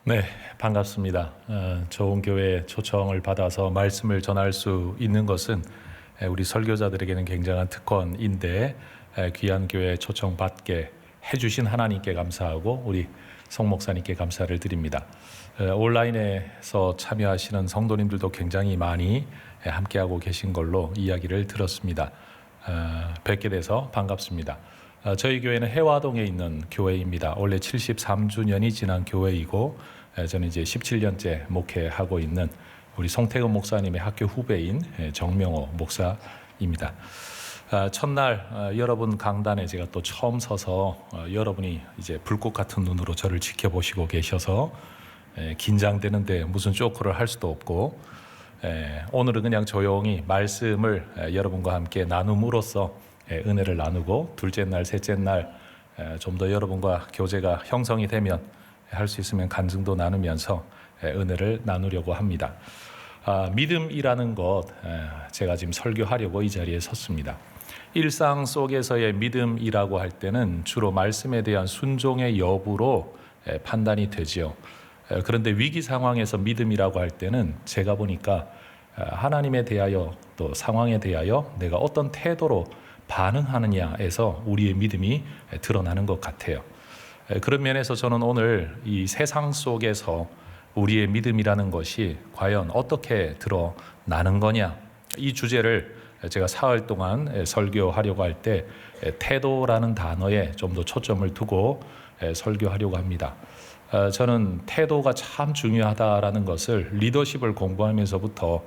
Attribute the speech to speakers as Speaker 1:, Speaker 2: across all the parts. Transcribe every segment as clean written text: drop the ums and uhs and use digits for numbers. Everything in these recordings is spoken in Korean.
Speaker 1: 네, 반갑습니다. 좋은 교회 초청을 받아서 말씀을 전할 수 있는 것은 우리 설교자들에게는 굉장한 특권인데 귀한 교회 초청받게 해주신 하나님께 감사하고 우리 송 목사님께 감사를 드립니다. 온라인에서 참여하시는 성도님들도 굉장히 많이 함께하고 계신 걸로 이야기를 들었습니다. 뵙게 돼서 반갑습니다. 저희 교회는 해화동에 있는 교회입니다. 원래 73주년이 지난 교회이고 저는 이제 17년째 목회하고 있는 우리 송태근 목사님의 학교 후배인 정명호 목사입니다. 첫날 여러분 강단에 제가 또 처음 서서 여러분이 이제 불꽃 같은 눈으로 저를 지켜보시고 계셔서 긴장되는데 무슨 쪼크를 할 수도 없고 오늘은 그냥 조용히 말씀을 여러분과 함께 나눔으로써 은혜를 나누고 둘째 날, 셋째 날 좀 더 여러분과 교제가 형성이 되면 할 수 있으면 간증도 나누면서 은혜를 나누려고 합니다. 믿음이라는 것 제가 지금 설교하려고 이 자리에 섰습니다. 일상 속에서의 믿음이라고 할 때는 주로 말씀에 대한 순종의 여부로 판단이 되지요. 그런데 위기 상황에서 믿음이라고 할 때는 제가 보니까 하나님에 대하여 또 상황에 대하여 내가 어떤 태도로 반응하느냐에서 우리의 믿음이 드러나는 것 같아요. 그런 면에서 저는 오늘 이 세상 속에서 우리의 믿음이라는 것이 과연 어떻게 드러나는 거냐, 이 주제를 제가 사흘 동안 설교하려고 할 때 태도라는 단어에 좀 더 초점을 두고 설교하려고 합니다. 저는 태도가 참 중요하다라는 것을 리더십을 공부하면서부터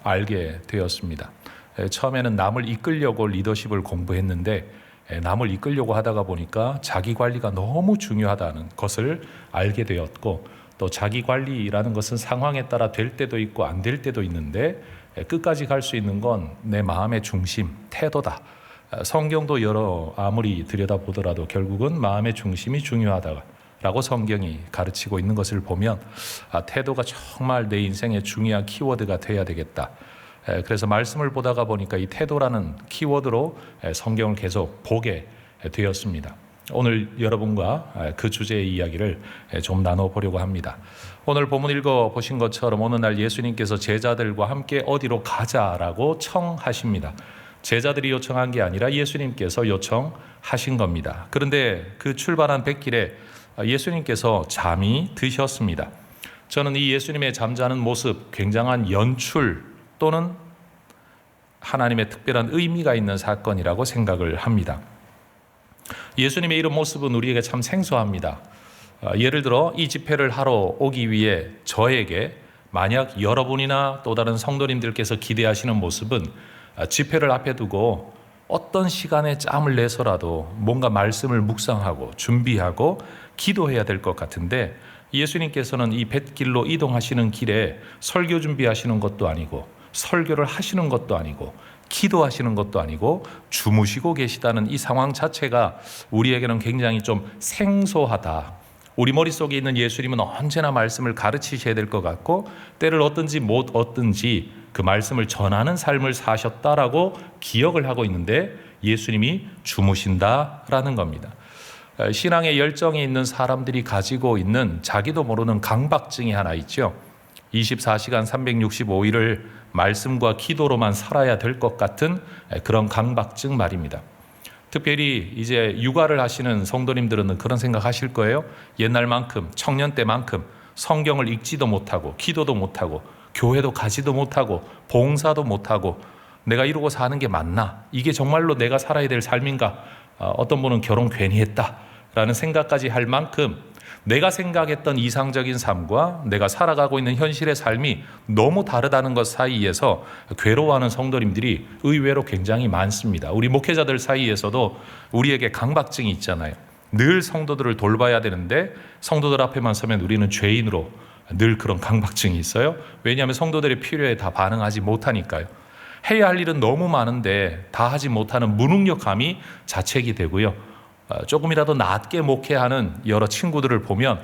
Speaker 1: 알게 되었습니다. 처음에는 남을 이끌려고 리더십을 공부했는데 남을 이끌려고 하다가 보니까 자기 관리가 너무 중요하다는 것을 알게 되었고, 또 자기 관리라는 것은 상황에 따라 될 때도 있고 안 될 때도 있는데 끝까지 갈 수 있는 건 내 마음의 중심, 태도다. 성경도 아무리 들여다보더라도 결국은 마음의 중심이 중요하다라고 성경이 가르치고 있는 것을 보면 태도가 정말 내 인생의 중요한 키워드가 돼야 되겠다. 그래서 말씀을 보다가 보니까 이 태도라는 키워드로 성경을 계속 보게 되었습니다. 오늘 여러분과 그 주제의 이야기를 좀 나눠보려고 합니다. 오늘 본문 읽어보신 것처럼 어느 날 예수님께서 제자들과 함께 어디로 가자라고 청하십니다. 제자들이 요청한 게 아니라 예수님께서 요청하신 겁니다. 그런데 그 출발한 뱃길에 예수님께서 잠이 드셨습니다. 저는 이 예수님의 잠자는 모습, 굉장한 연출 또는 하나님의 특별한 의미가 있는 사건이라고 생각을 합니다. 예수님의 이런 모습은 우리에게 참 생소합니다. 예를 들어 이 집회를 하러 오기 위해 저에게 만약 여러분이나 또 다른 성도님들께서 기대하시는 모습은 집회를 앞에 두고 어떤 시간에 짬을 내서라도 뭔가 말씀을 묵상하고 준비하고 기도해야 될 것 같은데, 예수님께서는 이 뱃길로 이동하시는 길에 설교 준비하시는 것도 아니고 설교를 하시는 것도 아니고 기도하시는 것도 아니고 주무시고 계시다는 이 상황 자체가 우리에게는 굉장히 좀 생소하다. 우리 머릿속에 있는 예수님은 언제나 말씀을 가르치셔야 될 것 같고 때를 얻든지 못 얻든지 그 말씀을 전하는 삶을 사셨다라고 기억을 하고 있는데 예수님이 주무신다라는 겁니다. 신앙의 열정이 있는 사람들이 가지고 있는 자기도 모르는 강박증이 하나 있죠. 24시간 365일을 말씀과 기도로만 살아야 될 것 같은 그런 강박증 말입니다. 특별히 이제 육아를 하시는 성도님들은 그런 생각 하실 거예요. 옛날만큼, 청년 때만큼 성경을 읽지도 못하고 기도도 못하고 교회도 가지도 못하고 봉사도 못하고 내가 이러고 사는 게 맞나? 이게 정말로 내가 살아야 될 삶인가? 어떤 분은 결혼 괜히 했다라는 생각까지 할 만큼 내가 생각했던 이상적인 삶과 내가 살아가고 있는 현실의 삶이 너무 다르다는 것 사이에서 괴로워하는 성도님들이 의외로 굉장히 많습니다. 우리 목회자들 사이에서도 우리에게 강박증이 있잖아요. 늘 성도들을 돌봐야 되는데 성도들 앞에만 서면 우리는 죄인으로 늘 그런 강박증이 있어요. 왜냐하면 성도들의 필요에 다 반응하지 못하니까요. 해야 할 일은 너무 많은데 다 하지 못하는 무능력감이 자책이 되고요. 조금이라도 낮게 목회하는 여러 친구들을 보면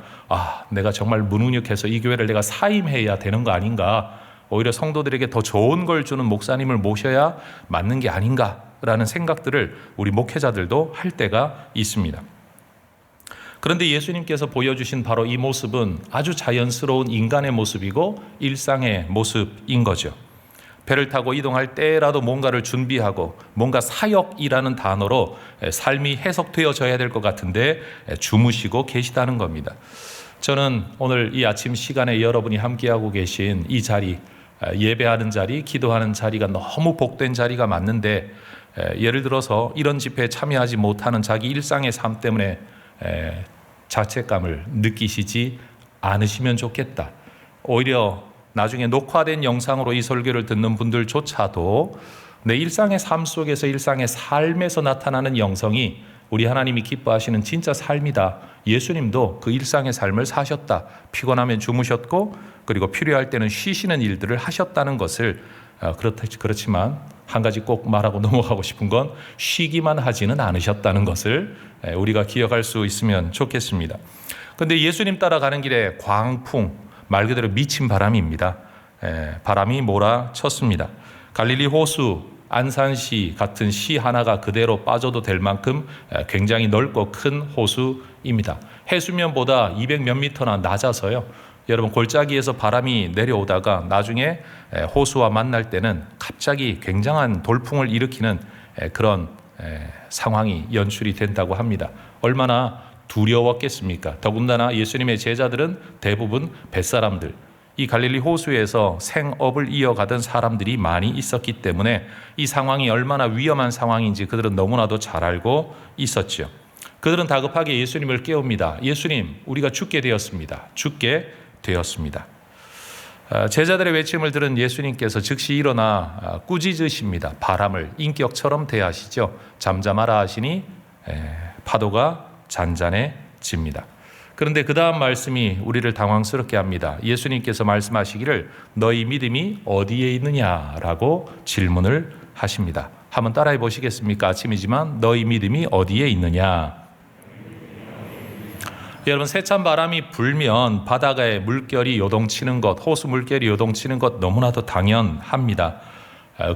Speaker 1: 내가 정말 무능력해서 이 교회를 내가 사임해야 되는 거 아닌가, 오히려 성도들에게 더 좋은 걸 주는 목사님을 모셔야 맞는 게 아닌가라는 생각들을 우리 목회자들도 할 때가 있습니다. 그런데 예수님께서 보여주신 바로 이 모습은 아주 자연스러운 인간의 모습이고 일상의 모습인 거죠. 배를 타고 이동할 때라도 뭔가를 준비하고 뭔가 사역이라는 단어로 삶이 해석되어져야 될 것 같은데 주무시고 계시다는 겁니다. 저는 오늘 이 아침 시간에 여러분이 함께하고 계신 이 자리, 예배하는 자리, 기도하는 자리가 너무 복된 자리가 맞는데 예를 들어서 이런 집회에 참여하지 못하는 자기 일상의 삶 때문에 자책감을 느끼시지 않으시면 좋겠다. 오히려 나중에 녹화된 영상으로 이 설교를 듣는 분들조차도 내 일상의 삶 속에서 일상의 삶에서 나타나는 영성이 우리 하나님이 기뻐하시는 진짜 삶이다. 예수님도 그 일상의 삶을 사셨다. 피곤하면 주무셨고 그리고 필요할 때는 쉬시는 일들을 하셨다는 것을 그렇지만 한 가지 꼭 말하고 넘어가고 싶은 건 쉬기만 하지는 않으셨다는 것을 우리가 기억할 수 있으면 좋겠습니다. 그런데 예수님 따라가는 길에 광풍, 말 그대로 미친 바람입니다. 바람이 몰아쳤습니다. 갈릴리 호수, 안산시 같은 시 하나가 그대로 빠져도 될 만큼 굉장히 넓고 큰 호수입니다. 해수면보다 200 몇 미터나 낮아서요. 여러분 골짜기에서 바람이 내려오다가 나중에 호수와 만날 때는 갑자기 굉장한 돌풍을 일으키는 그런 상황이 연출이 된다고 합니다. 얼마나 두려웠겠습니까? 더군다나 예수님의 제자들은 대부분 뱃사람들, 이 갈릴리 호수에서 생업을 이어가던 사람들이 많이 있었기 때문에 이 상황이 얼마나 위험한 상황인지 그들은 너무나도 잘 알고 있었죠. 그들은 다급하게 예수님을 깨웁니다. 예수님, 우리가 죽게 되었습니다. 죽게 되었습니다. 제자들의 외침을 들은 예수님께서 즉시 일어나 꾸짖으십니다. 바람을 인격처럼 대하시죠. 잠잠하라 하시니 파도가 잔잔해집니다. 그런데 그 다음 말씀이 우리를 당황스럽게 합니다. 예수님께서 말씀하시기를 너희 믿음이 어디에 있느냐라고 질문을 하십니다. 한번 따라해 보시겠습니까? 아침이지만 너희 믿음이 어디에 있느냐. 여러분, 세찬 바람이 불면 바다가에 물결이 요동치는 것, 호수 물결이 요동치는 것 너무나도 당연합니다.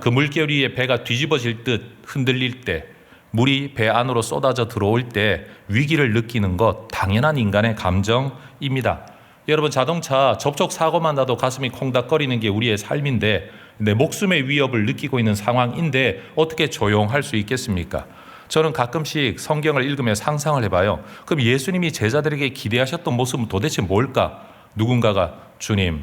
Speaker 1: 그 물결 위에 배가 뒤집어질 듯 흔들릴 때, 물이 배 안으로 쏟아져 들어올 때 위기를 느끼는 것 당연한 인간의 감정입니다. 여러분, 자동차 접촉 사고만 나도 가슴이 콩닥거리는 게 우리의 삶인데 내 목숨의 위협을 느끼고 있는 상황인데 어떻게 조용할 수 있겠습니까? 저는 가끔씩 성경을 읽으며 상상을 해봐요. 그럼 예수님이 제자들에게 기대하셨던 모습은 도대체 뭘까? 누군가가 주님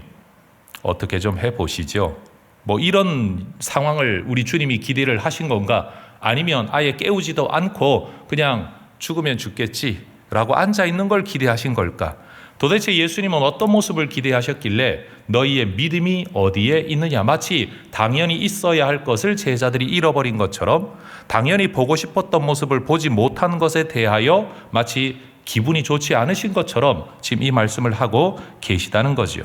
Speaker 1: 어떻게 좀 해보시죠. 뭐 이런 상황을 우리 주님이 기대를 하신 건가? 아니면 아예 깨우지도 않고 그냥 죽으면 죽겠지라고 앉아있는 걸 기대하신 걸까? 도대체 예수님은 어떤 모습을 기대하셨길래 너희의 믿음이 어디에 있느냐? 마치 당연히 있어야 할 것을 제자들이 잃어버린 것처럼 당연히 보고 싶었던 모습을 보지 못한 것에 대하여 마치 기분이 좋지 않으신 것처럼 지금 이 말씀을 하고 계시다는 거지요.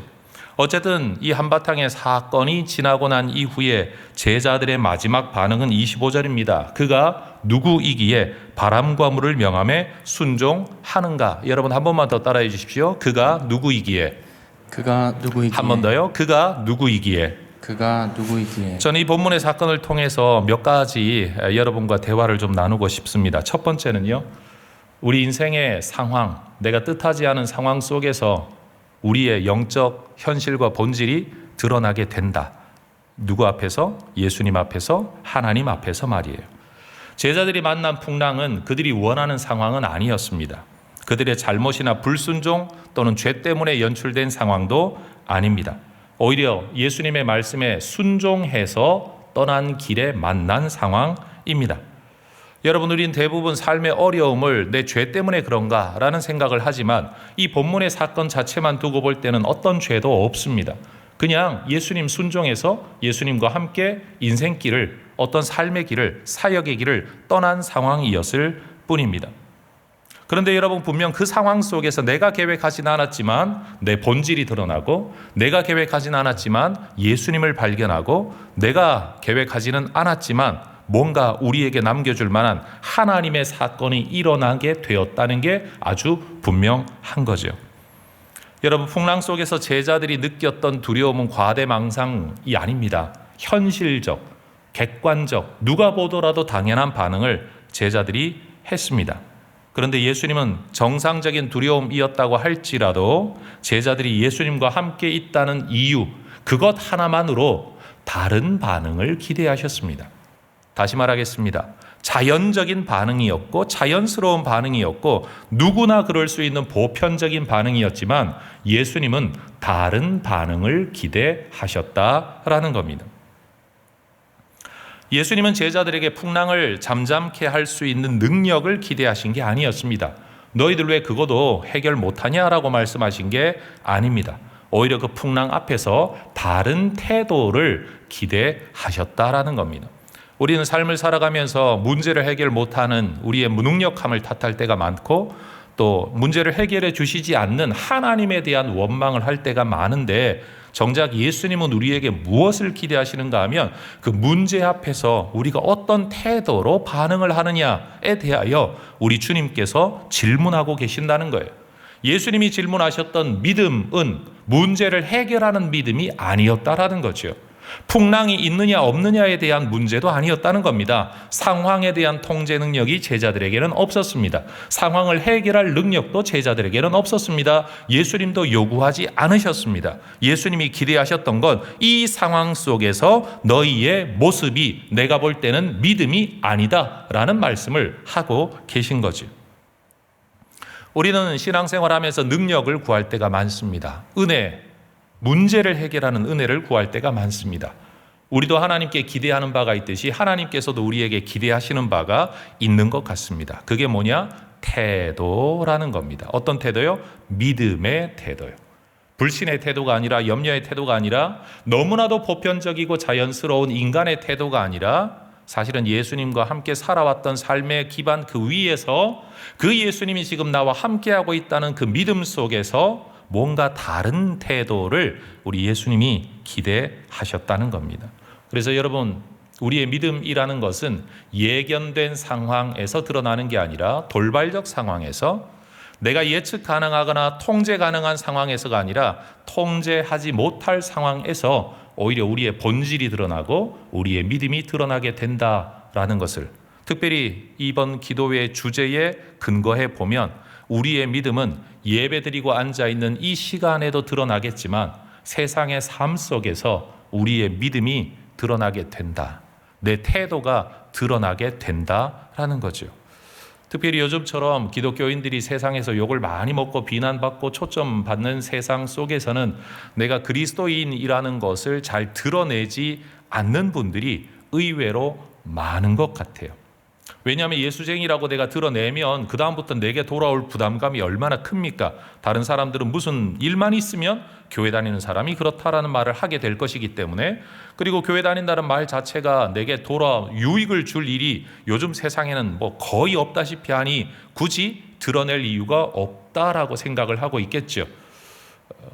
Speaker 1: 어쨌든 이 한바탕의 사건이 지나고 난 이후에 제자들의 마지막 반응은 25절입니다. 그가 누구이기에 바람과 물을 명함에 순종하는가? 여러분 한 번만 더 따라해 주십시오. 그가 누구이기에.
Speaker 2: 그가 누구이기에.
Speaker 1: 한 번 더요. 그가 누구이기에.
Speaker 2: 그가 누구이기에.
Speaker 1: 저는 이 본문의 사건을 통해서 몇 가지 여러분과 대화를 좀 나누고 싶습니다. 첫 번째는요. 우리 인생의 상황, 내가 뜻하지 않은 상황 속에서 우리의 영적 현실과 본질이 드러나게 된다. 누구 앞에서? 예수님 앞에서, 하나님 앞에서 말이에요. 제자들이 만난 풍랑은 그들이 원하는 상황은 아니었습니다. 그들의 잘못이나 불순종 또는 죄 때문에 연출된 상황도 아닙니다. 오히려 예수님의 말씀에 순종해서 떠난 길에 만난 상황입니다. 여러분, 우린 대부분 삶의 어려움을 내 죄 때문에 그런가 라는 생각을 하지만 이 본문의 사건 자체만 두고 볼 때는 어떤 죄도 없습니다. 그냥 예수님 순종해서 예수님과 함께 인생길을, 어떤 삶의 길을, 사역의 길을 떠난 상황이었을 뿐입니다. 그런데 여러분, 분명 그 상황 속에서 내가 계획하진 않았지만 내 본질이 드러나고, 내가 계획하진 않았지만 예수님을 발견하고, 내가 계획하지는 않았지만 뭔가 우리에게 남겨줄 만한 하나님의 사건이 일어나게 되었다는 게 아주 분명한 거죠. 여러분, 풍랑 속에서 제자들이 느꼈던 두려움은 과대망상이 아닙니다. 현실적, 객관적, 누가 보더라도 당연한 반응을 제자들이 했습니다. 그런데 예수님은 정상적인 두려움이었다고 할지라도 제자들이 예수님과 함께 있다는 이유, 그것 하나만으로 다른 반응을 기대하셨습니다. 다시 말하겠습니다. 자연적인 반응이었고 자연스러운 반응이었고 누구나 그럴 수 있는 보편적인 반응이었지만 예수님은 다른 반응을 기대하셨다라는 겁니다. 예수님은 제자들에게 풍랑을 잠잠케 할 수 있는 능력을 기대하신 게 아니었습니다. 너희들 왜 그거도 해결 못하냐라고 말씀하신 게 아닙니다. 오히려 그 풍랑 앞에서 다른 태도를 기대하셨다라는 겁니다. 우리는 삶을 살아가면서 문제를 해결 못하는 우리의 무능력함을 탓할 때가 많고 또 문제를 해결해 주시지 않는 하나님에 대한 원망을 할 때가 많은데 정작 예수님은 우리에게 무엇을 기대하시는가 하면 그 문제 앞에서 우리가 어떤 태도로 반응을 하느냐에 대하여 우리 주님께서 질문하고 계신다는 거예요. 예수님이 질문하셨던 믿음은 문제를 해결하는 믿음이 아니었다라는 거죠. 풍랑이 있느냐 없느냐에 대한 문제도 아니었다는 겁니다. 상황에 대한 통제 능력이 제자들에게는 없었습니다. 상황을 해결할 능력도 제자들에게는 없었습니다. 예수님도 요구하지 않으셨습니다. 예수님이 기대하셨던 건 이 상황 속에서 너희의 모습이 내가 볼 때는 믿음이 아니다 라는 말씀을 하고 계신 거죠. 우리는 신앙생활하면서 능력을 구할 때가 많습니다. 은혜, 문제를 해결하는 은혜를 구할 때가 많습니다. 우리도 하나님께 기대하는 바가 있듯이 하나님께서도 우리에게 기대하시는 바가 있는 것 같습니다. 그게 뭐냐? 태도라는 겁니다. 어떤 태도요? 믿음의 태도요. 불신의 태도가 아니라 염려의 태도가 아니라 너무나도 보편적이고 자연스러운 인간의 태도가 아니라 사실은 예수님과 함께 살아왔던 삶의 기반 그 위에서 그 예수님이 지금 나와 함께하고 있다는 그 믿음 속에서 뭔가 다른 태도를 우리 예수님이 기대하셨다는 겁니다. 그래서 여러분, 우리의 믿음이라는 것은 예견된 상황에서 드러나는 게 아니라 돌발적 상황에서 내가 예측 가능하거나 통제 가능한 상황에서가 아니라 통제하지 못할 상황에서 오히려 우리의 본질이 드러나고 우리의 믿음이 드러나게 된다라는 것을 특별히 이번 기도회 주제에 근거해 보면 우리의 믿음은 예배드리고 앉아있는 이 시간에도 드러나겠지만 세상의 삶 속에서 우리의 믿음이 드러나게 된다. 내 태도가 드러나게 된다라는 거죠. 특별히 요즘처럼 기독교인들이 세상에서 욕을 많이 먹고 비난받고 초점받는 세상 속에서는 내가 그리스도인이라는 것을 잘 드러내지 않는 분들이 의외로 많은 것 같아요. 왜냐하면 예수쟁이라고 내가 드러내면 그 다음부터 내게 돌아올 부담감이 얼마나 큽니까? 다른 사람들은 무슨 일만 있으면 교회 다니는 사람이 그렇다라는 말을 하게 될 것이기 때문에 그리고 교회 다닌다는 말 자체가 내게 유익을 줄 일이 요즘 세상에는 뭐 거의 없다시피 하니 굳이 드러낼 이유가 없다라고 생각을 하고 있겠죠.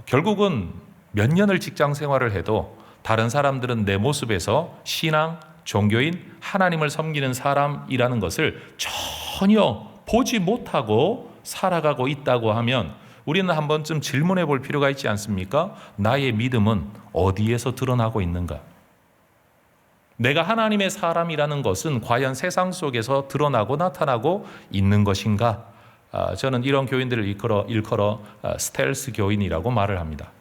Speaker 1: 결국은 몇 년을 직장 생활을 해도 다른 사람들은 내 모습에서 신앙, 종교인, 하나님을 섬기는 사람이라는 것을 전혀 보지 못하고 살아가고 있다고 하면 우리는 한 번쯤 질문해 볼 필요가 있지 않습니까? 나의 믿음은 어디에서 드러나고 있는가? 내가 하나님의 사람이라는 것은 과연 세상 속에서 드러나고 나타나고 있는 것인가? 저는 이런 교인들을 일컬어 스텔스 교인이라고 말을 합니다.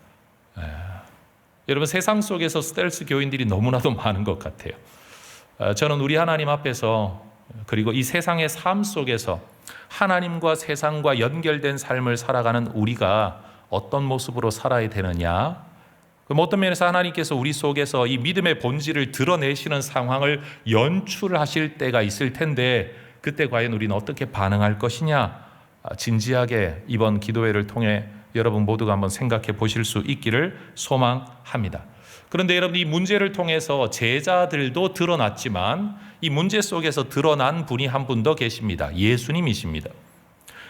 Speaker 1: 여러분, 세상 속에서 스텔스 교인들이 너무나도 많은 것 같아요. 저는 우리 하나님 앞에서 그리고 이 세상의 삶 속에서 하나님과 세상과 연결된 삶을 살아가는 우리가 어떤 모습으로 살아야 되느냐, 어떤 면에서 하나님께서 우리 속에서 이 믿음의 본질을 드러내시는 상황을 연출하실 때가 있을 텐데 그때 과연 우리는 어떻게 반응할 것이냐, 진지하게 이번 기도회를 통해 여러분 모두가 한번 생각해 보실 수 있기를 소망합니다. 그런데 여러분, 이 문제를 통해서 제자들도 드러났지만 이 문제 속에서 드러난 분이 한 분 더 계십니다. 예수님이십니다.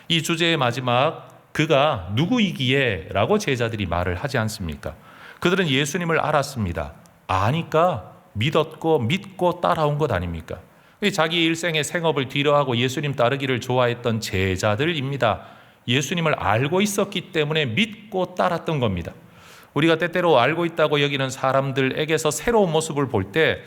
Speaker 1: 이 주제의 마지막, 그가 누구이기에? 라고 제자들이 말을 하지 않습니까? 그들은 예수님을 알았습니다. 아니까 믿었고 믿고 따라온 것 아닙니까? 자기 일생의 생업을 뒤로하고 예수님 따르기를 좋아했던 제자들입니다. 예수님을 알고 있었기 때문에 믿고 따랐던 겁니다. 우리가 때때로 알고 있다고 여기는 사람들에게서 새로운 모습을 볼 때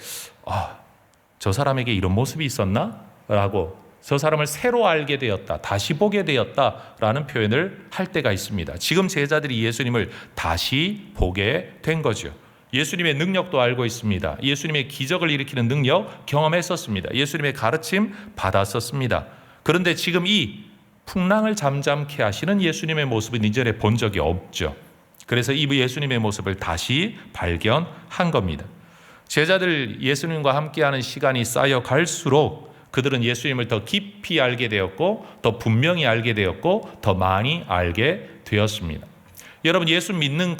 Speaker 1: 저 사람에게 이런 모습이 있었나? 라고 저 사람을 새로 알게 되었다, 다시 보게 되었다라는 표현을 할 때가 있습니다. 지금 제자들이 예수님을 다시 보게 된 거죠. 예수님의 능력도 알고 있습니다. 예수님의 기적을 일으키는 능력 경험했었습니다. 예수님의 가르침 받았었습니다. 그런데 지금 이 풍랑을 잠잠케 하시는 예수님의 모습은 이전에 본 적이 없죠. 그래서 이 예수님의 모습을 다시 발견한 겁니다. 제자들 예수님과 함께하는 시간이 쌓여 갈수록 그들은 예수님을 더 깊이 알게 되었고 더 분명히 알게 되었고 더 많이 알게 되었습니다. 여러분, 예수 믿는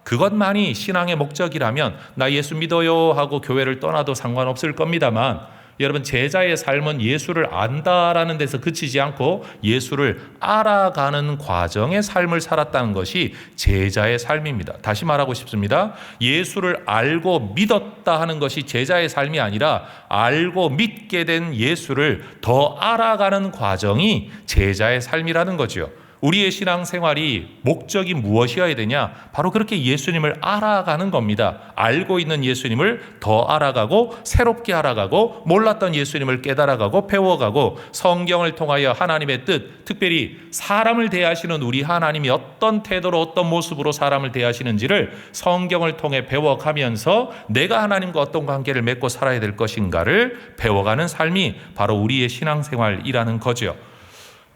Speaker 1: 그것만이 신앙의 목적이라면 나 예수 믿어요 하고 교회를 떠나도 상관없을 겁니다만, 여러분, 제자의 삶은 예수를 안다라는 데서 그치지 않고 예수를 알아가는 과정의 삶을 살았다는 것이 제자의 삶입니다. 다시 말하고 싶습니다. 예수를 알고 믿었다 하는 것이 제자의 삶이 아니라 알고 믿게 된 예수를 더 알아가는 과정이 제자의 삶이라는 거죠. 우리의 신앙생활이 목적이 무엇이어야 되냐? 바로 그렇게 예수님을 알아가는 겁니다. 알고 있는 예수님을 더 알아가고 새롭게 알아가고 몰랐던 예수님을 깨달아가고 배워가고 성경을 통하여 하나님의 뜻, 특별히 사람을 대하시는 우리 하나님이 어떤 태도로 어떤 모습으로 사람을 대하시는지를 성경을 통해 배워가면서 내가 하나님과 어떤 관계를 맺고 살아야 될 것인가를 배워가는 삶이 바로 우리의 신앙생활이라는 거죠.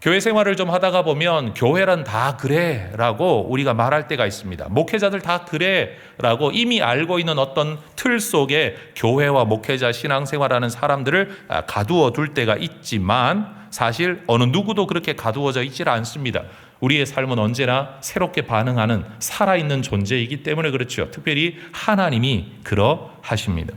Speaker 1: 교회 생활을 좀 하다가 보면 교회란 다 그래 라고 우리가 말할 때가 있습니다. 목회자들 다 그래 라고 이미 알고 있는 어떤 틀 속에 교회와 목회자 신앙생활하는 사람들을 가두어 둘 때가 있지만 사실 어느 누구도 그렇게 가두어져 있질 않습니다. 우리의 삶은 언제나 새롭게 반응하는 살아있는 존재이기 때문에 그렇죠. 특별히 하나님이 그러하십니다.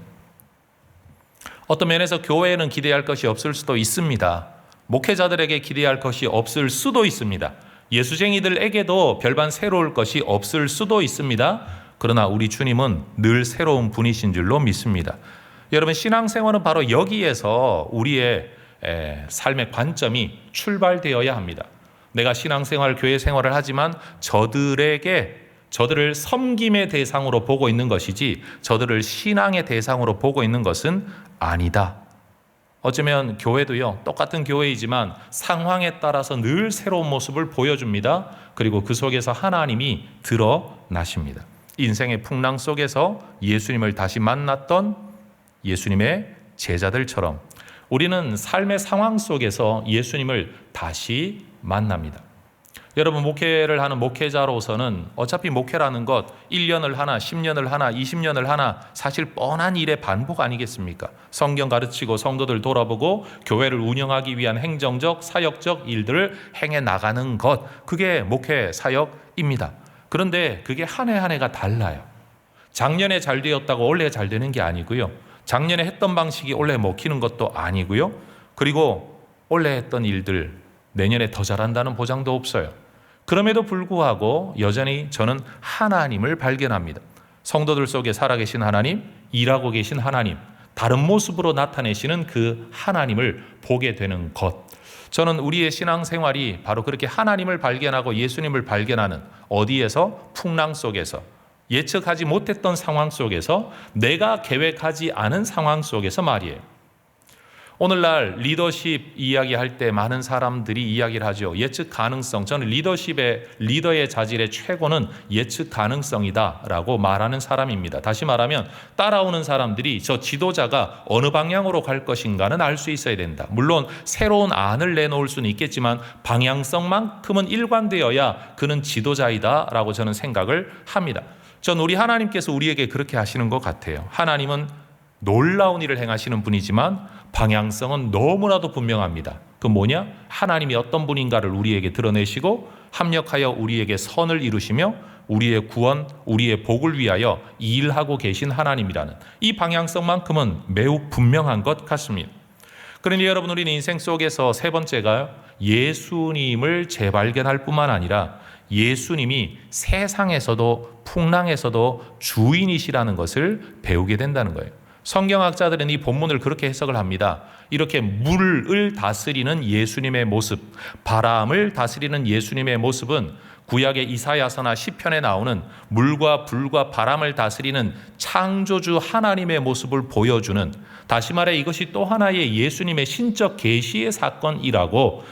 Speaker 1: 어떤 면에서 교회에는 기대할 것이 없을 수도 있습니다. 목회자들에게 기대할 것이 없을 수도 있습니다. 예수쟁이들에게도 별반 새로울 것이 없을 수도 있습니다. 그러나 우리 주님은 늘 새로운 분이신 줄로 믿습니다. 여러분, 신앙생활은 바로 여기에서 우리의 삶의 관점이 출발되어야 합니다. 내가 신앙생활, 교회 생활을 하지만 저들을 섬김의 대상으로 보고 있는 것이지 저들을 신앙의 대상으로 보고 있는 것은 아니다. 어쩌면 교회도요, 똑같은 교회이지만 상황에 따라서 늘 새로운 모습을 보여줍니다. 그리고 그 속에서 하나님이 드러나십니다. 인생의 풍랑 속에서 예수님을 다시 만났던 예수님의 제자들처럼 우리는 삶의 상황 속에서 예수님을 다시 만납니다. 여러분, 목회를 하는 목회자로서는 어차피 목회라는 것 1년을 하나 10년을 하나 20년을 하나 사실 뻔한 일의 반복 아니겠습니까? 성경 가르치고 성도들 돌아보고 교회를 운영하기 위한 행정적 사역적 일들을 행해 나가는 것, 그게 목회 사역입니다. 그런데 그게 한 해 한 해가 달라요. 작년에 잘 되었다고 올해 잘 되는 게 아니고요. 작년에 했던 방식이 올해 먹히는 것도 아니고요. 그리고 올해 했던 일들 내년에 더 잘한다는 보장도 없어요. 그럼에도 불구하고 여전히 저는 하나님을 발견합니다. 성도들 속에 살아계신 하나님, 일하고 계신 하나님, 다른 모습으로 나타내시는 그 하나님을 보게 되는 것. 저는 우리의 신앙생활이 바로 그렇게 하나님을 발견하고 예수님을 발견하는, 어디에서? 풍랑 속에서, 예측하지 못했던 상황 속에서, 내가 계획하지 않은 상황 속에서 말이에요. 오늘날 리더십 이야기할 때 많은 사람들이 이야기를 하죠. 예측 가능성. 저는 리더의 자질의 최고는 예측 가능성이다라고 말하는 사람입니다. 다시 말하면 따라오는 사람들이 저 지도자가 어느 방향으로 갈 것인가는 알 수 있어야 된다. 물론 새로운 안을 내놓을 수는 있겠지만 방향성만큼은 일관되어야 그는 지도자이다라고 저는 생각을 합니다. 전 우리 하나님께서 우리에게 그렇게 하시는 것 같아요. 하나님은 놀라운 일을 행하시는 분이지만 방향성은 너무나도 분명합니다. 그 뭐냐? 하나님이 어떤 분인가를 우리에게 드러내시고 합력하여 우리에게 선을 이루시며 우리의 구원, 우리의 복을 위하여 일하고 계신 하나님이라는 이 방향성만큼은 매우 분명한 것 같습니다. 그러니 여러분, 우리는 인생 속에서 세 번째가 예수님을 재발견할 뿐만 아니라 예수님이 세상에서도 풍랑에서도 주인이시라는 것을 배우게 된다는 거예요. 성경학자들은 이 본문을 그렇게 해석을 합니다. 이렇게 물을 다스리는 예수님의 모습, 바람을 다스리는 예수님의 모습은 구약의 이사야서나 시편에 나오는 물과 불과 바람을 다스리는 창조주 하나님의 모습을 보여주는, 다시 말해 이것이 또 하나의 예수님의 신적 계시의 사건이라고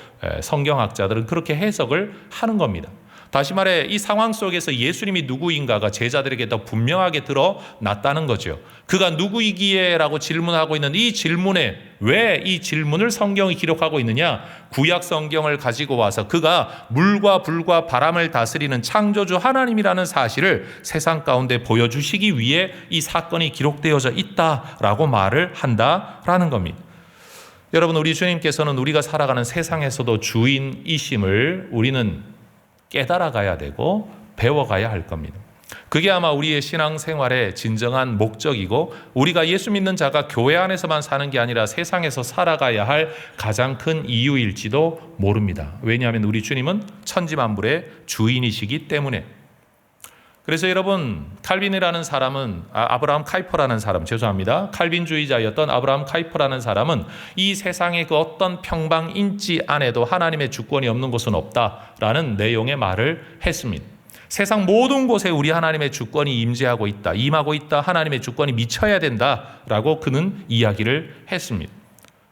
Speaker 1: 성경학자들은 그렇게 해석을 하는 겁니다. 다시 말해 이 상황 속에서 예수님이 누구인가가 제자들에게 더 분명하게 드러났다는 거죠. 그가 누구이기에? 라고 질문하고 있는 이 질문에 왜 이 질문을 성경이 기록하고 있느냐? 구약 성경을 가지고 와서 그가 물과 불과 바람을 다스리는 창조주 하나님이라는 사실을 세상 가운데 보여주시기 위해 이 사건이 기록되어져 있다라고 말을 한다라는 겁니다. 여러분, 우리 주님께서는 우리가 살아가는 세상에서도 주인이심을 우리는 깨달아가야 되고 배워가야 할 겁니다. 그게 아마 우리의 신앙생활의 진정한 목적이고, 우리가 예수 믿는 자가 교회 안에서만 사는 게 아니라 세상에서 살아가야 할 가장 큰 이유일지도 모릅니다. 왜냐하면 우리 주님은 천지만물의 주인이시기 때문에. 그래서 여러분, 칼빈이라는 사람은 아브라함 카이퍼라는 사람, 죄송합니다. 칼빈주의자였던 아브라함 카이퍼라는 사람은 이 세상의 그 어떤 평방 인지 안에도 하나님의 주권이 없는 곳은 없다라는 내용의 말을 했습니다. 세상 모든 곳에 우리 하나님의 주권이 임재하고 있다, 임하고 있다, 하나님의 주권이 미쳐야 된다라고 그는 이야기를 했습니다.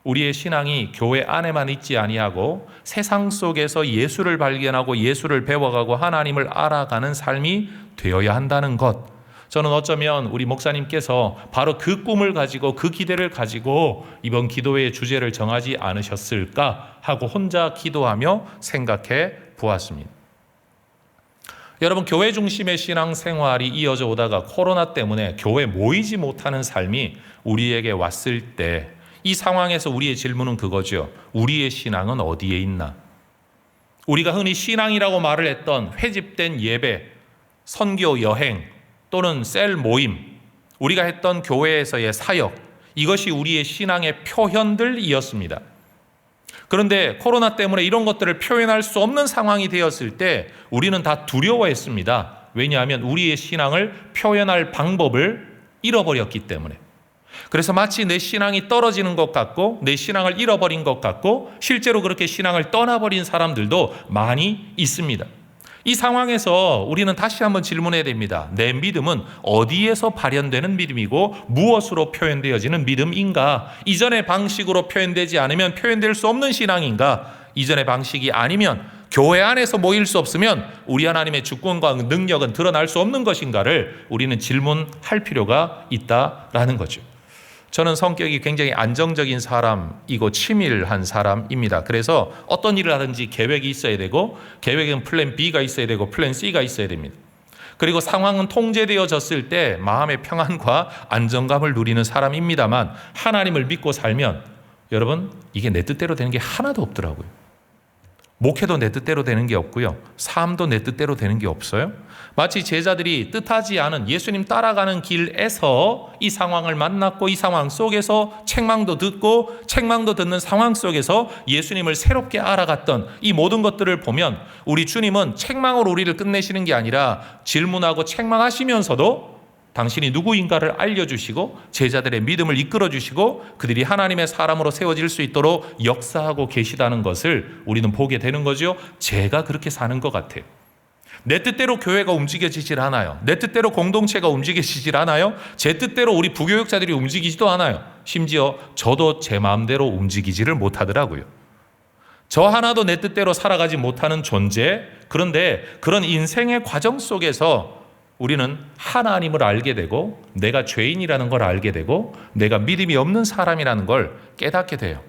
Speaker 1: 우리의 신앙이 교회 안에만 있지 아니하고 세상 속에서 예수를 발견하고 예수를 배워가고 하나님을 알아가는 삶이 되어야 한다는 것. 저는 어쩌면 우리 목사님께서 바로 그 꿈을 가지고 그 기대를 가지고 이번 기도회의 주제를 정하지 않으셨을까 하고 혼자 기도하며 생각해 보았습니다. 여러분, 교회 중심의 신앙생활이 이어져 오다가 코로나 때문에 교회 모이지 못하는 삶이 우리에게 왔을 때 이 상황에서 우리의 질문은 그거죠. 우리의 신앙은 어디에 있나? 우리가 흔히 신앙이라고 말을 했던 회집된 예배, 선교 여행 또는 셀 모임, 우리가 했던 교회에서의 사역, 이것이 우리의 신앙의 표현들이었습니다. 그런데 코로나 때문에 이런 것들을 표현할 수 없는 상황이 되었을 때 우리는 다 두려워했습니다. 왜냐하면 우리의 신앙을 표현할 방법을 잃어버렸기 때문에. 그래서 마치 내 신앙이 떨어지는 것 같고 내 신앙을 잃어버린 것 같고 실제로 그렇게 신앙을 떠나버린 사람들도 많이 있습니다. 이 상황에서 우리는 다시 한번 질문해야 됩니다. 내 믿음은 어디에서 발현되는 믿음이고 무엇으로 표현되어지는 믿음인가? 이전의 방식으로 표현되지 않으면 표현될 수 없는 신앙인가? 이전의 방식이 아니면 교회 안에서 모일 수 없으면 우리 하나님의 주권과 능력은 드러날 수 없는 것인가를 우리는 질문할 필요가 있다라는 거죠. 저는 성격이 굉장히 안정적인 사람이고 치밀한 사람입니다. 그래서 어떤 일을 하든지 계획이 있어야 되고 계획은 플랜 B가 있어야 되고 플랜 C가 있어야 됩니다. 그리고 상황은 통제되어졌을 때 마음의 평안과 안정감을 누리는 사람입니다만 하나님을 믿고 살면 여러분 이게 내 뜻대로 되는 게 하나도 없더라고요. 목회도 내 뜻대로 되는 게 없고요. 삶도 내 뜻대로 되는 게 없어요. 마치 제자들이 뜻하지 않은 예수님 따라가는 길에서 이 상황을 만났고 이 상황 속에서 책망도 듣고 책망도 듣는 상황 속에서 예수님을 새롭게 알아갔던 이 모든 것들을 보면 우리 주님은 책망으로 우리를 끝내시는 게 아니라 질문하고 책망하시면서도 당신이 누구인가를 알려주시고 제자들의 믿음을 이끌어주시고 그들이 하나님의 사람으로 세워질 수 있도록 역사하고 계시다는 것을 우리는 보게 되는 거죠. 제가 그렇게 사는 것 같아요. 내 뜻대로 교회가 움직여지질 않아요. 내 뜻대로 공동체가 움직여지질 않아요. 제 뜻대로 우리 부교육자들이 움직이지도 않아요. 심지어 저도 제 마음대로 움직이지를 못하더라고요. 저 하나도 내 뜻대로 살아가지 못하는 존재. 그런데 그런 인생의 과정 속에서 우리는 하나님을 알게 되고 내가 죄인이라는 걸 알게 되고 내가 믿음이 없는 사람이라는 걸 깨닫게 돼요.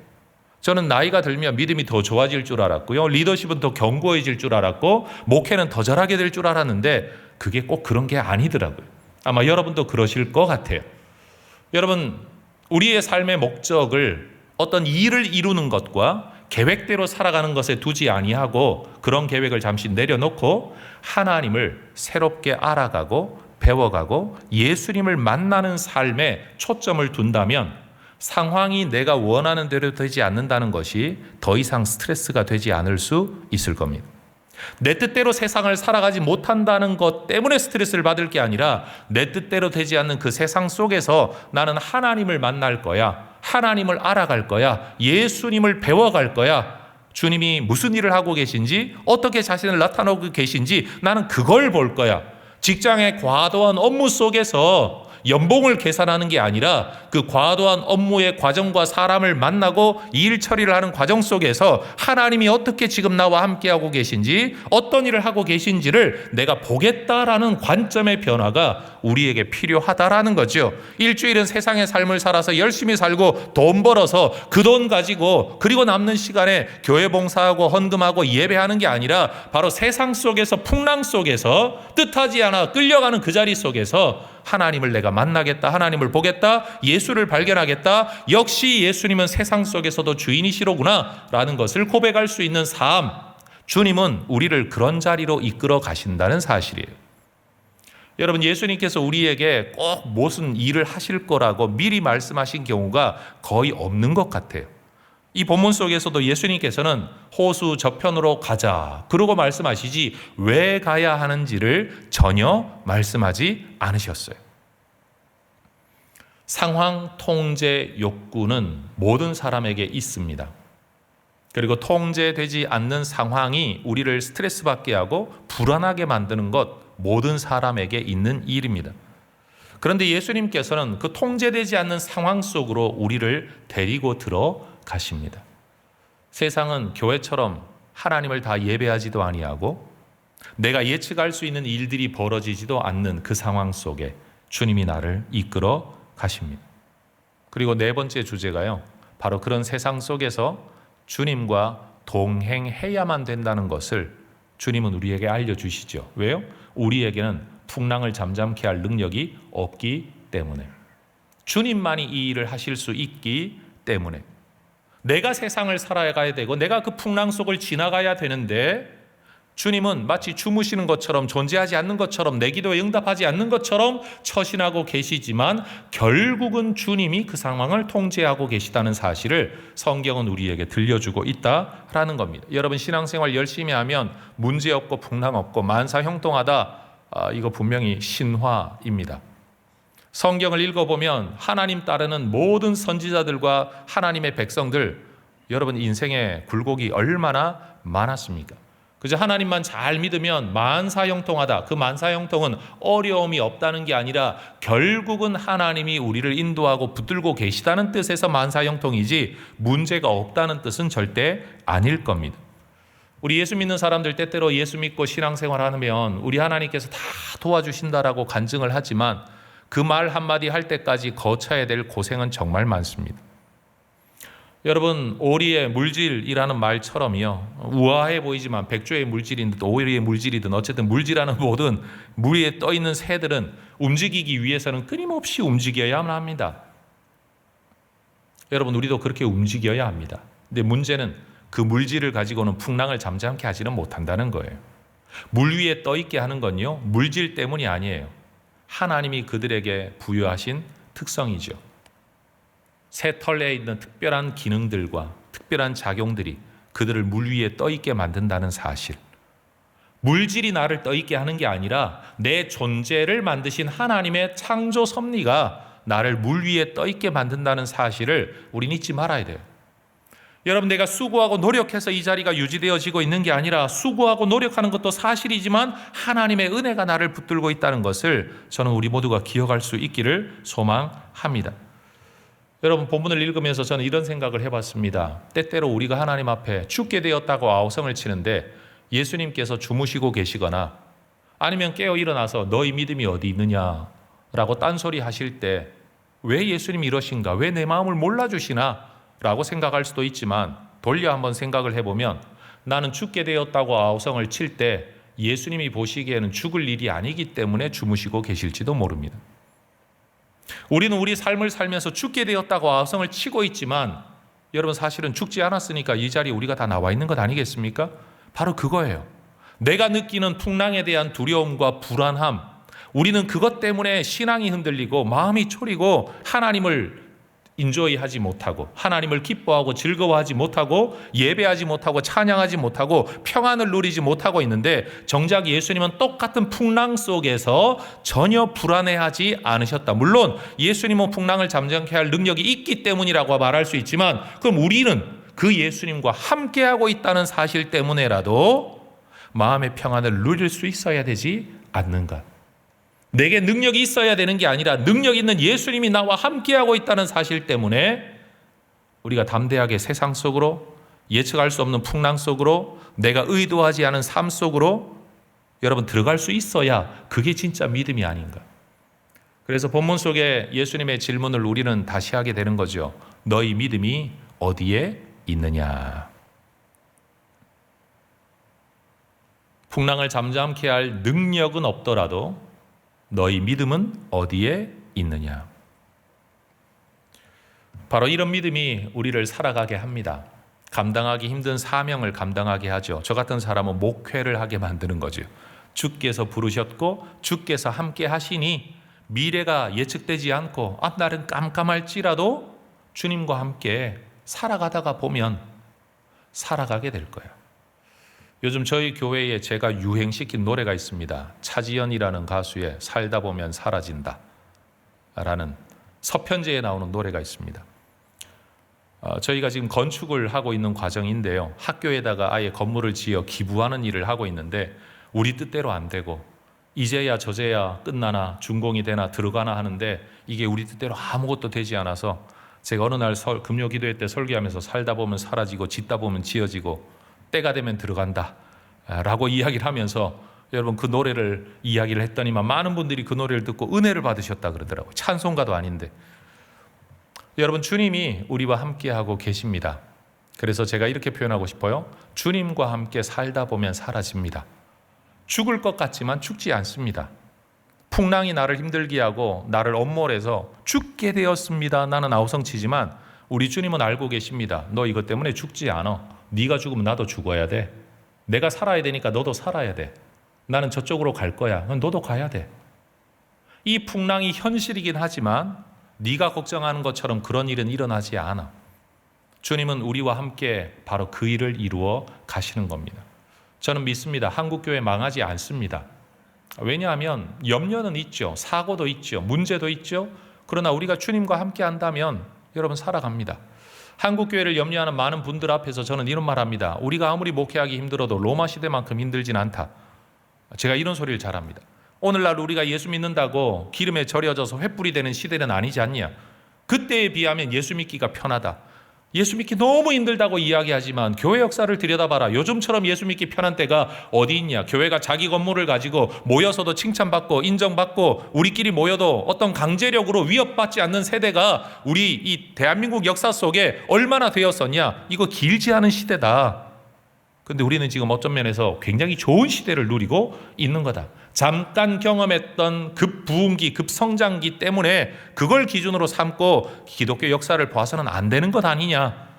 Speaker 1: 저는 나이가 들면 믿음이 더 좋아질 줄 알았고요. 리더십은 더 견고해질 줄 알았고 목회는 더 잘하게 될 줄 알았는데 그게 꼭 그런 게 아니더라고요. 아마 여러분도 그러실 것 같아요. 여러분, 우리의 삶의 목적을 어떤 일을 이루는 것과 계획대로 살아가는 것에 두지 아니하고 그런 계획을 잠시 내려놓고 하나님을 새롭게 알아가고 배워가고 예수님을 만나는 삶에 초점을 둔다면 상황이 내가 원하는 대로 되지 않는다는 것이 더 이상 스트레스가 되지 않을 수 있을 겁니다. 내 뜻대로 세상을 살아가지 못한다는 것 때문에 스트레스를 받을 게 아니라 내 뜻대로 되지 않는 그 세상 속에서 나는 하나님을 만날 거야. 하나님을 알아갈 거야. 예수님을 배워갈 거야. 주님이 무슨 일을 하고 계신지, 어떻게 자신을 나타내고 계신지 나는 그걸 볼 거야. 직장의 과도한 업무 속에서 연봉을 계산하는 게 아니라 그 과도한 업무의 과정과 사람을 만나고 일 처리를 하는 과정 속에서 하나님이 어떻게 지금 나와 함께하고 계신지, 어떤 일을 하고 계신지를 내가 보겠다라는 관점의 변화가 우리에게 필요하다라는 거죠. 일주일은 세상의 삶을 살아서 열심히 살고 돈 벌어서 그 돈 가지고 그리고 남는 시간에 교회 봉사하고 헌금하고 예배하는 게 아니라 바로 세상 속에서, 풍랑 속에서, 뜻하지 않아 끌려가는 그 자리 속에서 하나님을 내가 만나겠다, 하나님을 보겠다, 예수를 발견하겠다, 역시 예수님은 세상 속에서도 주인이시로구나 라는 것을 고백할 수 있는 삶, 주님은 우리를 그런 자리로 이끌어 가신다는 사실이에요. 여러분, 예수님께서 우리에게 꼭 무슨 일을 하실 거라고 미리 말씀하신 경우가 거의 없는 것 같아요. 이 본문 속에서도 예수님께서는 호수 저편으로 가자 그러고 말씀하시지 왜 가야 하는지를 전혀 말씀하지 않으셨어요. 상황 통제 욕구는 모든 사람에게 있습니다. 그리고 통제되지 않는 상황이 우리를 스트레스 받게 하고 불안하게 만드는 것, 모든 사람에게 있는 일입니다. 그런데 예수님께서는 그 통제되지 않는 상황 속으로 우리를 데리고 들어가십니다. 세상은 교회처럼 하나님을 다 예배하지도 아니하고 내가 예측할 수 있는 일들이 벌어지지도 않는 그 상황 속에 주님이 나를 이끌어 가십니다. 그리고 네 번째 주제가요, 바로 그런 세상 속에서 주님과 동행해야만 된다는 것을 주님은 우리에게 알려주시죠. 왜요? 우리에게는 풍랑을 잠잠케 할 능력이 없기 때문에, 주님만이 이 일을 하실 수 있기 때문에 내가 세상을 살아가야 되고 내가 그 풍랑 속을 지나가야 되는데 주님은 마치 주무시는 것처럼, 존재하지 않는 것처럼, 내 기도에 응답하지 않는 것처럼 처신하고 계시지만 결국은 주님이 그 상황을 통제하고 계시다는 사실을 성경은 우리에게 들려주고 있다라는 겁니다. 여러분, 신앙생활 열심히 하면 문제 없고 풍랑 없고 만사형통하다, 이거 분명히 신화입니다. 성경을 읽어보면 하나님 따르는 모든 선지자들과 하나님의 백성들, 여러분 인생의 굴곡이 얼마나 많았습니까? 그저 하나님만 잘 믿으면 만사형통하다. 그 만사형통은 어려움이 없다는 게 아니라 결국은 하나님이 우리를 인도하고 붙들고 계시다는 뜻에서 만사형통이지 문제가 없다는 뜻은 절대 아닐 겁니다. 우리 예수 믿는 사람들 때때로 예수 믿고 신앙생활하면 우리 하나님께서 다 도와주신다라고 간증을 하지만 그 말 한마디 할 때까지 거쳐야 될 고생은 정말 많습니다. 여러분, 오리의 물질이라는 말처럼요, 우아해 보이지만 백조의 물질이든 오리의 물질이든 어쨌든 물질하는 모든 물 위에 떠 있는 새들은 움직이기 위해서는 끊임없이 움직여야만 합니다. 여러분, 우리도 그렇게 움직여야 합니다. 근데 문제는 그 물질을 가지고는 풍랑을 잠잠케 하지는 못한다는 거예요. 물 위에 떠 있게 하는 건요, 물질 때문이 아니에요. 하나님이 그들에게 부여하신 특성이죠. 새 털에 있는 특별한 기능들과 특별한 작용들이 그들을 물 위에 떠 있게 만든다는 사실. 물질이 나를 떠 있게 하는 게 아니라 내 존재를 만드신 하나님의 창조 섭리가 나를 물 위에 떠 있게 만든다는 사실을 우린 잊지 말아야 돼요. 여러분, 내가 수고하고 노력해서 이 자리가 유지되어지고 있는 게 아니라 수고하고 노력하는 것도 사실이지만 하나님의 은혜가 나를 붙들고 있다는 것을 저는 우리 모두가 기억할 수 있기를 소망합니다. 여러분, 본문을 읽으면서 저는 이런 생각을 해봤습니다. 때때로 우리가 하나님 앞에 죽게 되었다고 아우성을 치는데 예수님께서 주무시고 계시거나 아니면 깨어 일어나서 너희 믿음이 어디 있느냐라고 딴소리 하실 때 왜 예수님이 이러신가, 왜 내 마음을 몰라주시나 라고 생각할 수도 있지만 돌려 한번 생각을 해보면 나는 죽게 되었다고 아우성을 칠 때 예수님이 보시기에는 죽을 일이 아니기 때문에 주무시고 계실지도 모릅니다. 우리는 우리 삶을 살면서 죽게 되었다고 아우성을 치고 있지만 여러분, 사실은 죽지 않았으니까 이 자리에 우리가 다 나와 있는 것 아니겠습니까? 바로 그거예요. 내가 느끼는 풍랑에 대한 두려움과 불안함, 우리는 그것 때문에 신앙이 흔들리고 마음이 초리고 하나님을 인조이하지 못하고 하나님을 기뻐하고 즐거워하지 못하고 예배하지 못하고 찬양하지 못하고 평안을 누리지 못하고 있는데 정작 예수님은 똑같은 풍랑 속에서 전혀 불안해하지 않으셨다. 물론 예수님은 풍랑을 잠잠케 할 능력이 있기 때문이라고 말할 수 있지만 그럼 우리는 그 예수님과 함께하고 있다는 사실 때문에라도 마음의 평안을 누릴 수 있어야 되지 않는가? 내게 능력이 있어야 되는 게 아니라 능력 있는 예수님이 나와 함께하고 있다는 사실 때문에 우리가 담대하게 세상 속으로, 예측할 수 없는 풍랑 속으로, 내가 의도하지 않은 삶 속으로 여러분 들어갈 수 있어야 그게 진짜 믿음이 아닌가. 그래서 본문 속에 예수님의 질문을 우리는 다시 하게 되는 거죠. 너희 믿음이 어디에 있느냐? 풍랑을 잠잠케 할 능력은 없더라도 너희 믿음은 어디에 있느냐? 바로 이런 믿음이 우리를 살아가게 합니다. 감당하기 힘든 사명을 감당하게 하죠. 저 같은 사람은 목회를 하게 만드는 거죠. 주께서 부르셨고 주께서 함께 하시니 미래가 예측되지 않고 앞날은 깜깜할지라도 주님과 함께 살아가다가 보면 살아가게 될 거예요. 요즘 저희 교회에 제가 유행시킨 노래가 있습니다. 차지연이라는 가수의 살다 보면 사라진다 라는 서편제에 나오는 노래가 있습니다. 저희가 지금 건축을 하고 있는 과정인데요. 학교에다가 아예 건물을 지어 기부하는 일을 하고 있는데 우리 뜻대로 안 되고 이제야 저제야 끝나나 준공이 되나 들어가나 하는데 이게 우리 뜻대로 아무것도 되지 않아서 제가 어느 날 금요기도회 때 설교하면서 살다 보면 사라지고 짓다 보면 지어지고 때가 되면 들어간다 라고 이야기를 하면서 여러분 그 노래를 이야기를 했더니만 많은 분들이 그 노래를 듣고 은혜를 받으셨다 그러더라고요. 찬송가도 아닌데. 여러분 주님이 우리와 함께하고 계십니다. 그래서 제가 이렇게 표현하고 싶어요. 주님과 함께 살다 보면 사라집니다. 죽을 것 같지만 죽지 않습니다. 풍랑이 나를 힘들게 하고 나를 엄몰해서 죽게 되었습니다. 나는 아우성치지만 우리 주님은 알고 계십니다. 너 이것 때문에 죽지 않아. 네가 죽으면 나도 죽어야 돼. 내가 살아야 되니까 너도 살아야 돼. 나는 저쪽으로 갈 거야. 너도 가야 돼. 이 풍랑이 현실이긴 하지만 네가 걱정하는 것처럼 그런 일은 일어나지 않아. 주님은 우리와 함께 바로 그 일을 이루어 가시는 겁니다. 저는 믿습니다. 한국교회 망하지 않습니다. 왜냐하면 염려는 있죠. 사고도 있죠. 문제도 있죠. 그러나 우리가 주님과 함께 한다면 여러분 살아갑니다. 한국교회를 염려하는 많은 분들 앞에서 저는 이런 말합니다. 우리가 아무리 목회하기 힘들어도 로마 시대만큼 힘들진 않다. 제가 이런 소리를 잘합니다. 오늘날 우리가 예수 믿는다고 기름에 절여져서 횃불이 되는 시대는 아니지 않냐. 그때에 비하면 예수 믿기가 편하다. 예수 믿기 너무 힘들다고 이야기하지만 교회 역사를 들여다봐라. 요즘처럼 예수 믿기 편한 때가 어디 있냐. 교회가 자기 건물을 가지고 모여서도 칭찬받고 인정받고 우리끼리 모여도 어떤 강제력으로 위협받지 않는 세대가 우리 이 대한민국 역사 속에 얼마나 되었었냐. 이거 길지 않은 시대다. 그런데 우리는 지금 어떤 면에서 굉장히 좋은 시대를 누리고 있는 거다. 잠깐 경험했던 급부흥기, 급성장기 때문에 그걸 기준으로 삼고 기독교 역사를 봐서는 안 되는 것 아니냐.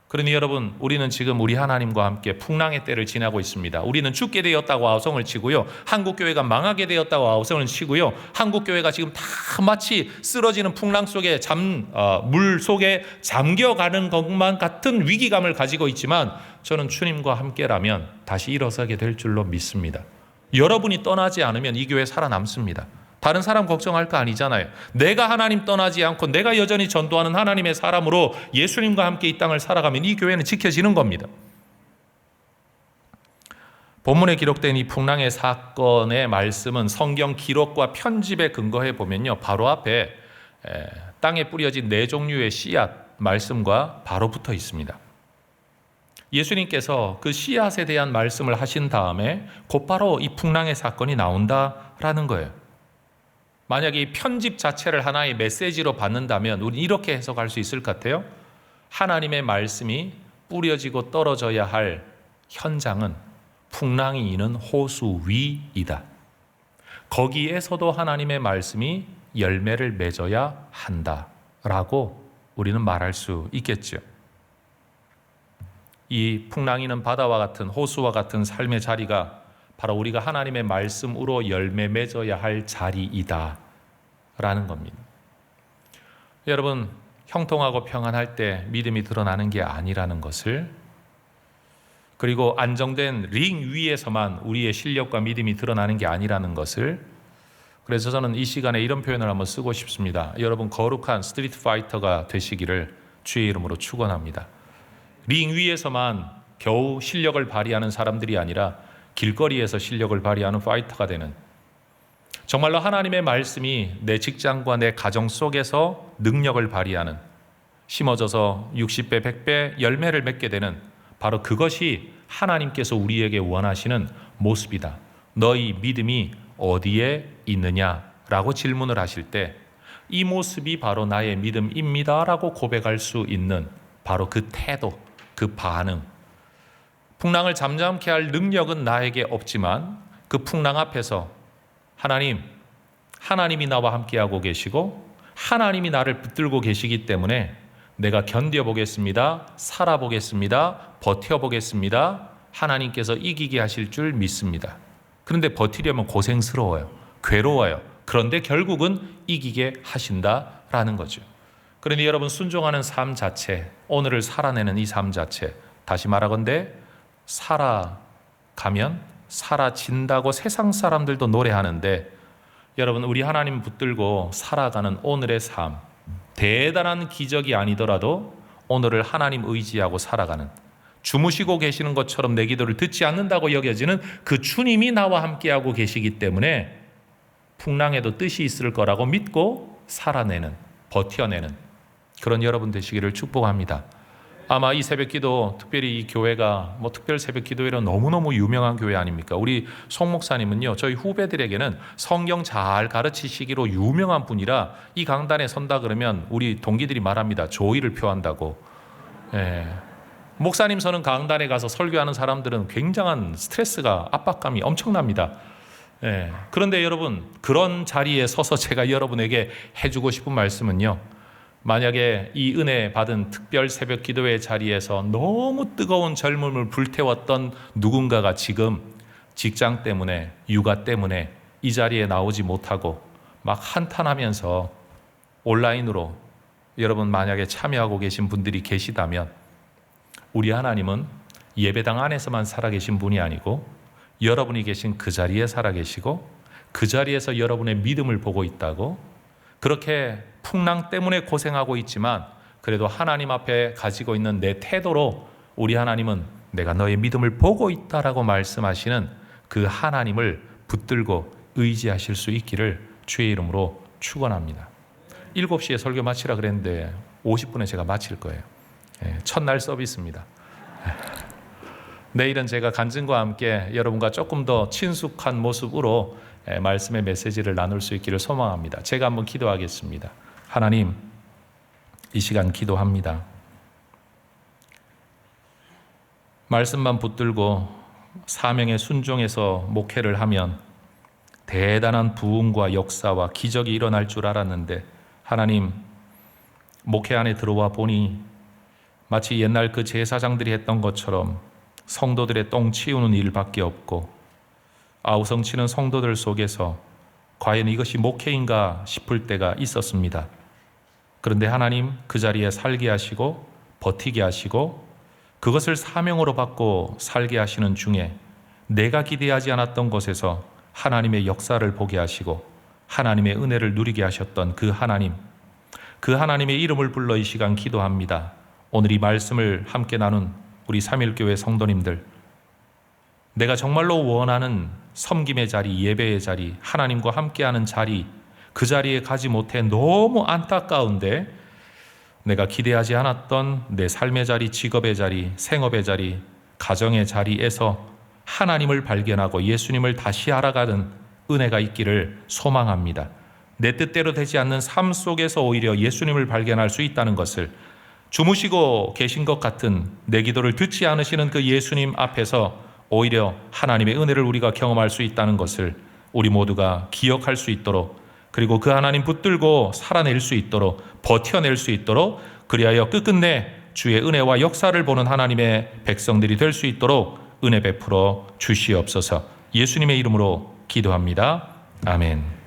Speaker 1: 그러니 여러분 우리는 지금 우리 하나님과 함께 풍랑의 때를 지나고 있습니다. 우리는 죽게 되었다고 아우성을 치고요. 한국교회가 망하게 되었다고 아우성을 치고요. 한국교회가 지금 다 마치 쓰러지는 풍랑 속에 물 속에 잠겨가는 것만 같은 위기감을 가지고 있지만 저는 주님과 함께라면 다시 일어서게 될 줄로 믿습니다. 여러분이 떠나지 않으면 이 교회 살아남습니다. 다른 사람 걱정할 거 아니잖아요. 내가 하나님 떠나지 않고 내가 여전히 전도하는 하나님의 사람으로 예수님과 함께 이 땅을 살아가면 이 교회는 지켜지는 겁니다. 본문에 기록된 이 풍랑의 사건의 말씀은 성경 기록과 편집에 근거해 보면요. 바로 앞에 땅에 뿌려진 네 종류의 씨앗 말씀과 바로 붙어 있습니다. 예수님께서 그 씨앗에 대한 말씀을 하신 다음에 곧바로 이 풍랑의 사건이 나온다라는 거예요. 만약에 이 편집 자체를 하나의 메시지로 받는다면 우리는 이렇게 해석할 수 있을 것 같아요. 하나님의 말씀이 뿌려지고 떨어져야 할 현장은 풍랑이 있는 호수 위이다. 거기에서도 하나님의 말씀이 열매를 맺어야 한다라고 우리는 말할 수 있겠죠. 이 풍랑이는 바다와 같은 호수와 같은 삶의 자리가 바로 우리가 하나님의 말씀으로 열매 맺어야 할 자리이다 라는 겁니다. 여러분 형통하고 평안할 때 믿음이 드러나는 게 아니라는 것을, 그리고 안정된 링 위에서만 우리의 실력과 믿음이 드러나는 게 아니라는 것을, 그래서 저는 이 시간에 이런 표현을 한번 쓰고 싶습니다. 여러분 거룩한 스트리트 파이터가 되시기를 주의 이름으로 축원합니다. 링 위에서만 겨우 실력을 발휘하는 사람들이 아니라 길거리에서 실력을 발휘하는 파이터가 되는, 정말로 하나님의 말씀이 내 직장과 내 가정 속에서 능력을 발휘하는, 심어져서 60배, 100배 열매를 맺게 되는, 바로 그것이 하나님께서 우리에게 원하시는 모습이다. 너희 믿음이 어디에 있느냐라고 질문을 하실 때 이 모습이 바로 나의 믿음입니다라고 고백할 수 있는 바로 그 태도, 그 반응. 풍랑을 잠잠케 할 능력은 나에게 없지만 그 풍랑 앞에서 하나님이 나와 함께하고 계시고 하나님이 나를 붙들고 계시기 때문에 내가 견뎌보겠습니다. 살아보겠습니다. 버텨보겠습니다. 하나님께서 이기게 하실 줄 믿습니다. 그런데 버티려면 고생스러워요. 괴로워요. 그런데 결국은 이기게 하신다라는 거죠. 그러니 여러분, 순종하는 삶 자체, 오늘을 살아내는 이 삶 자체, 다시 말하건대 살아가면 사라진다고 세상 사람들도 노래하는데, 여러분, 우리 하나님 붙들고 살아가는 오늘의 삶, 대단한 기적이 아니더라도 오늘을 하나님 의지하고 살아가는, 주무시고 계시는 것처럼 내 기도를 듣지 않는다고 여겨지는 그 주님이 나와 함께하고 계시기 때문에 풍랑에도 뜻이 있을 거라고 믿고 살아내는, 버텨내는 그런 여러분 되시기를 축복합니다. 아마 이 새벽기도, 특별히 이 교회가 특별 새벽기도회로 너무너무 유명한 교회 아닙니까? 우리 송 목사님은요, 저희 후배들에게는 성경 잘 가르치시기로 유명한 분이라 이 강단에 선다 그러면 우리 동기들이 말합니다. 조의를 표한다고. 목사님 서는 강단에 가서 설교하는 사람들은 굉장한 스트레스가, 압박감이 엄청납니다. 그런데 여러분, 그런 자리에 서서 제가 여러분에게 해주고 싶은 말씀은요, 만약에 이 은혜 받은 특별 새벽 기도회 자리에서 너무 뜨거운 젊음을 불태웠던 누군가가 지금 직장 때문에, 육아 때문에 이 자리에 나오지 못하고 막 한탄하면서 온라인으로 여러분 만약에 참여하고 계신 분들이 계시다면, 우리 하나님은 예배당 안에서만 살아계신 분이 아니고 여러분이 계신 그 자리에 살아계시고 그 자리에서 여러분의 믿음을 보고 있다고, 그렇게 풍랑 때문에 고생하고 있지만 그래도 하나님 앞에 가지고 있는 내 태도로 우리 하나님은 내가 너의 믿음을 보고 있다라고 말씀하시는 그 하나님을 붙들고 의지하실 수 있기를 주의 이름으로 축원합니다. 7시에 설교 마치라 그랬는데 50분에 제가 마칠 거예요. 첫날 서비스입니다. 내일은 제가 간증과 함께 여러분과 조금 더 친숙한 모습으로 말씀의 메시지를 나눌 수 있기를 소망합니다. 제가 한번 기도하겠습니다. 하나님, 이 시간 기도합니다. 말씀만 붙들고 사명에 순종해서 목회를 하면 대단한 부흥과 역사와 기적이 일어날 줄 알았는데, 하나님, 목회 안에 들어와 보니 마치 옛날 그 제사장들이 했던 것처럼 성도들의 똥 치우는 일밖에 없고, 아우성치는 성도들 속에서 과연 이것이 목회인가 싶을 때가 있었습니다. 그런데 하나님, 그 자리에 살게 하시고 버티게 하시고 그것을 사명으로 받고 살게 하시는 중에 내가 기대하지 않았던 곳에서 하나님의 역사를 보게 하시고 하나님의 은혜를 누리게 하셨던 그 하나님의 이름을 불러 이 시간 기도합니다. 오늘 이 말씀을 함께 나눈 우리 3.1교회 성도님들, 내가 정말로 원하는 섬김의 자리, 예배의 자리, 하나님과 함께하는 자리, 그 자리에 가지 못해 너무 안타까운데 내가 기대하지 않았던 내 삶의 자리, 직업의 자리, 생업의 자리, 가정의 자리에서 하나님을 발견하고 예수님을 다시 알아가는 은혜가 있기를 소망합니다. 내 뜻대로 되지 않는 삶 속에서 오히려 예수님을 발견할 수 있다는 것을, 주무시고 계신 것 같은 내 기도를 듣지 않으시는 그 예수님 앞에서 오히려 하나님의 은혜를 우리가 경험할 수 있다는 것을 우리 모두가 기억할 수 있도록, 그리고 그 하나님 붙들고 살아낼 수 있도록, 버텨낼 수 있도록, 그리하여 끝끝내 주의 은혜와 역사를 보는 하나님의 백성들이 될 수 있도록 은혜 베풀어 주시옵소서. 예수님의 이름으로 기도합니다. 아멘.